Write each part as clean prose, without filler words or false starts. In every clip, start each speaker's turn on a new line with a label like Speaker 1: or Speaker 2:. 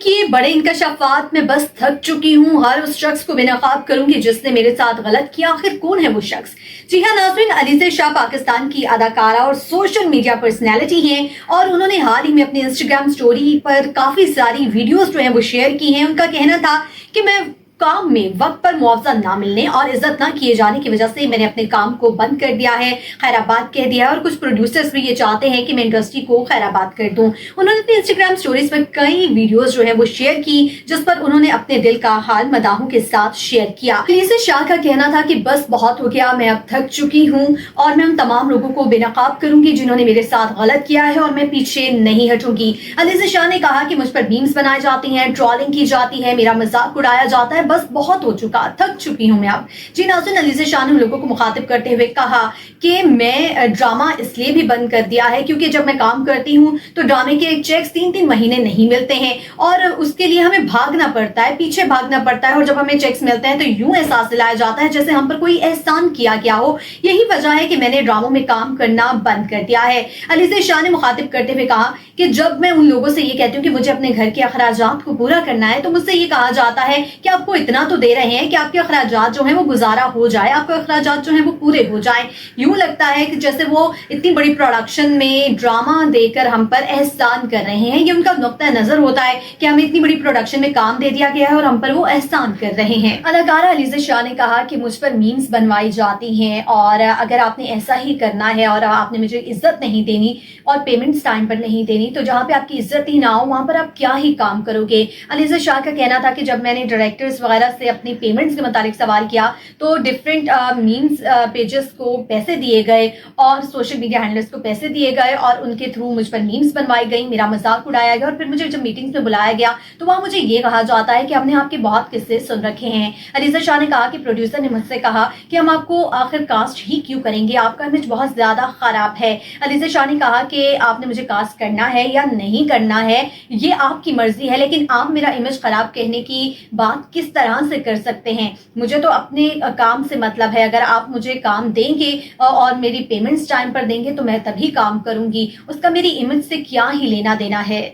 Speaker 1: ये बड़े इंकशाफात में बस थक चुकी हूँ। हर उस शख्स को बेनकाब करूंगी जिसने मेरे साथ गलत किया। आखिर कौन है वो शख्स? जी हाँ नाज़रीन, अलीज़ा शाह पाकिस्तान की अदाकारा और सोशल मीडिया पर्सनैलिटी हैं और उन्होंने हाल ही में अपनी इंस्टाग्राम स्टोरी पर काफी सारी वीडियोस जो हैं वो शेयर की हैं। उनका कहना था कि मैं काम में वक्त पर मुआवजा ना मिलने और इज्जत ना किए जाने की वजह से मैंने अपने काम को बंद कर दिया है, खैराबाद कह दिया है। और कुछ प्रोड्यूसर्स भी ये चाहते हैं कि मैं इंडस्ट्री को खैराबाद कर दूं। उन्होंने अपनी इंस्टाग्राम स्टोरीज पर कई वीडियोस जो है वो शेयर की, जिस पर उन्होंने अपने दिल का हाल मदाहों के साथ शेयर किया। अलीज़ा शाह का कहना था कि बस बहुत हो गया, मैं अब थक चुकी हूँ और मैं उन तमाम लोगों को बेनकाब करूंगी जिन्होंने मेरे साथ गलत किया है और मैं पीछे नहीं हटूंगी। अलीज़ा शाह ने कहा कि मुझ पर मीम्स बनाए जाती हैं, ट्रोलिंग की जाती है, मेरा मजाक उड़ाया जाता है, बस बहुत हो चुका, थक चुकी हूं मैं अब। जी नाज़रीन, अलीज़ा शाह ने लोगों को मुखातिब करते हुए कहा कि मैं ड्रामा इसलिए भी बंद कर दिया है क्योंकि जब मैं काम करती हूं तो ड्रामे के चेक्स 3-3 महीने नहीं मिलते हैं और उसके लिए हमें भागना पड़ता है, पीछे भागना पड़ता है और जब हमें चेक्स मिलते हैं तो यूं एहसास दिलाया जाता है जैसे हम पर कोई एहसान किया गया हो। यही वजह है कि मैंने ड्रामों में काम करना बंद कर दिया है। अलीज़ा शाह ने मुखातिब करते हुए कहा कि जब मैं उन लोगों से ये कहती हूँ कि मुझे अपने घर के अखराजात को पूरा करना है तो मुझसे ये कहा जाता है कि आपको इतना तो दे रहे हैं कि आपके अखराजात जो हैं वो गुजारा हो जाए, आपके अखराजात जो हैं वो पूरे हो जाए। यूं लगता है कि जैसे वो इतनी बड़ी प्रोडक्शन में ड्रामा देकर हम पर एहसान कर रहे हैं। ये उनका नुक्ता नजर होता है कि हमें इतनी बड़ी प्रोडक्शन में काम दे दिया गया है और हम पर वो एहसान कर रहे हैं। अदाकारा अलीज़ा शाह ने कहा कि मुझ पर मीम्स बनवाई जाती हैं और अगर आपने ऐसा ही करना है और आपने मुझे इज्जत नहीं देनी और पेमेंट्स टाइम पर नहीं देनी तो जहाँ पे आपकी इज्जत ही ना हो वहां पर आप क्या ही काम करोगे। अलीज़ा शाह का कहना था कि जब मैंने डायरेक्टर्स वगैरह से अपनी पेमेंट्स के मुतालिक सवाल किया तो डिफरेंट मीम्स पेजेस को पैसे दिए गए और सोशल मीडिया हैंडलर्स को पैसे दिए गए और उनके थ्रू मुझ पर मीम्स बनवाई गई, मेरा मजाक उड़ाया गया और फिर मुझे जब मीटिंग्स में बुलाया गया तो वहां मुझे ये कहा जाता है कि हमने आपके बहुत किस्से सुन रखे हैं। अलीज़ा शाह ने कहा कि प्रोड्यूसर ने मुझसे कहा कि हम आपको आखिर कास्ट ही क्यों करेंगे, आपका इमेज बहुत ज्यादा खराब है। अलीज़ा शाह ने कहा कि आपने मुझे कास्ट करना है या नहीं करना है ये आपकी मर्जी है, लेकिन आप मेरा इमेज खराब कहने की बात किस तरह से कर सकते हैं। मुझे तो अपने काम से मतलब है, अगर आप मुझे काम देंगे और मेरी पेमेंट्स टाइम पर देंगे तो मैं तभी काम करूंगी, उसका मेरी इमेज से क्या ही लेना देना है।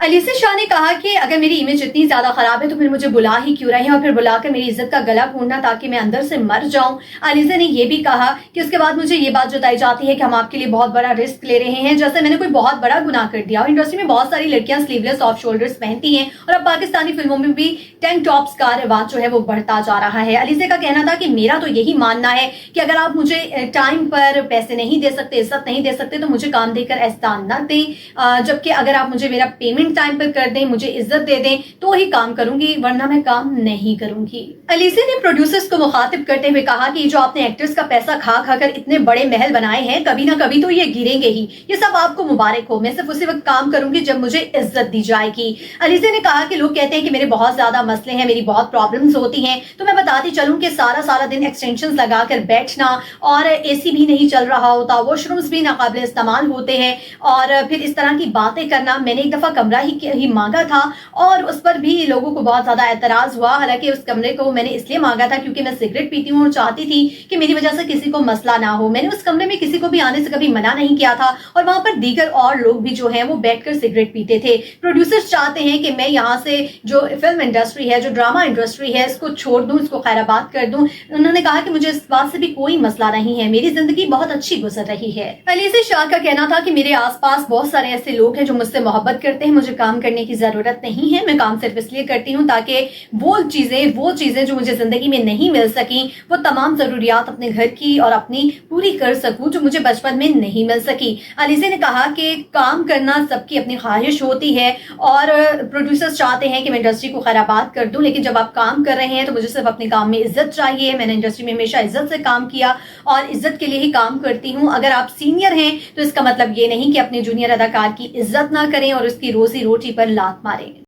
Speaker 1: अलीज़ा शाह ने कहा कि अगर मेरी इमेज इतनी ज्यादा खराब है तो फिर मुझे बुला ही क्यों रहे हैं और फिर बुलाकर मेरी इज्जत का गला घोंटना ताकि मैं अंदर से मर जाऊं। अलीज़ा ने यह भी कहा कि उसके बाद मुझे ये बात जताई जाती है कि हम आपके लिए बहुत बड़ा रिस्क ले रहे हैं, जैसे मैंने कोई बहुत बड़ा गुनाह कर दिया। और इंडस्ट्री में बहुत सारी लड़कियां स्लीवलेस ऑफ शोल्डर्स पहनती हैं और अब पाकिस्तानी फिल्मों में भी टैंक टॉप्स का रिवाज जो है वो बढ़ता जा रहा है। अलीज़ा का कहना था कि मेरा तो यही मानना है कि अगर आप मुझे टाइम पर पैसे नहीं दे सकते, इज्जत नहीं दे सकते तो मुझे काम देकर एहसान न दें, जबकि अगर आप मुझे मेरा पेमेंट टाइम पर कर दें, मुझे इज्जत दे दें तो ही काम करूंगी, वरना मैं काम नहीं करूंगी। अलीज़ा ने प्रोड्यूसर्स को मुखातिब करते हुए कहा कि जो आपने एक्टर्स का पैसा खा खाकर इतने बड़े महल बनाए हैं कभी ना कभी तो ये गिरेंगे ही, ये सब आपको मुबारक हो। मैं सिर्फ उसी वक्त काम करूंगी जब मुझे इज्जत दी जाएगी। अलीज़ा ने कहा कि लोग कहते हैं कि मेरे बहुत ज्यादा मसले हैं, मेरी बहुत प्रॉब्लम्स होती हैं, तो मैं बताती चलूं कि सारा दिन एक्सटेंशन लगाकर बैठना और एसी भी नहीं चल रहा होता, वॉशरूम्स भी नाकाबिल इस्तेमाल होते हैं और फिर इस तरह की बातें करना। मैंने एक दफा कमरा ही मांगा था और उस पर भी लोगों को बहुत ज्यादा एतराज हुआ। हालांकि उस कमरे को मैंने इसलिए मांगा था क्योंकि मैं सिगरेट पीती हूँ और चाहती थी कि मेरी वजह से किसी को मसला ना हो। मैंने उस कमरे में किसी को भी आने से कभी मना नहीं किया था और वहां पर दीगर और लोग भी जो हैं वो बैठकर सिगरेट पीते थे। प्रोड्यूसर्स चाहते हैं कि मैं यहाँ से जो फिल्म इंडस्ट्री है, जो ड्रामा इंडस्ट्री है, इसको छोड़ दूं, इसको खैराबाद कर दूं। उन्होंने कहा कि मुझे इस बात से भी कोई मसला नहीं है, मेरी जिंदगी बहुत अच्छी गुजर रही है। अलीज़ा शाह का कहना था कि मेरे आसपास बहुत सारे ऐसे लोग हैं जो मुझसे मोहब्बत करते हैं, मुझे काम करने की जरूरत नहीं है, मैं काम सिर्फ इसलिए करती हूँ ताकि वो चीजें जो मुझे जिंदगी में नहीं मिल सकी, वो तमाम जरूरियात अपने घर की और अपनी पूरी कर सकूं जो मुझे बचपन में नहीं मिल सकी। अलीज़ा ने कहा कि काम करना सबकी अपनी ख्वाहिश होती है और प्रोड्यूसर्स चाहते हैं कि मैं इंडस्ट्री को खैराबाद कर दूं, लेकिन जब आप काम कर रहे हैं तो मुझे सिर्फ अपने काम में इज्जत चाहिए। मैंने इंडस्ट्री में हमेशा इज्जत से काम किया और इज्जत के लिए ही काम करती हूँ। अगर आप सीनियर हैं तो इसका मतलब ये नहीं कि अपने जूनियर अदाकार की इज्जत ना करें और उसकी रोजी रोटी पर लात मारें।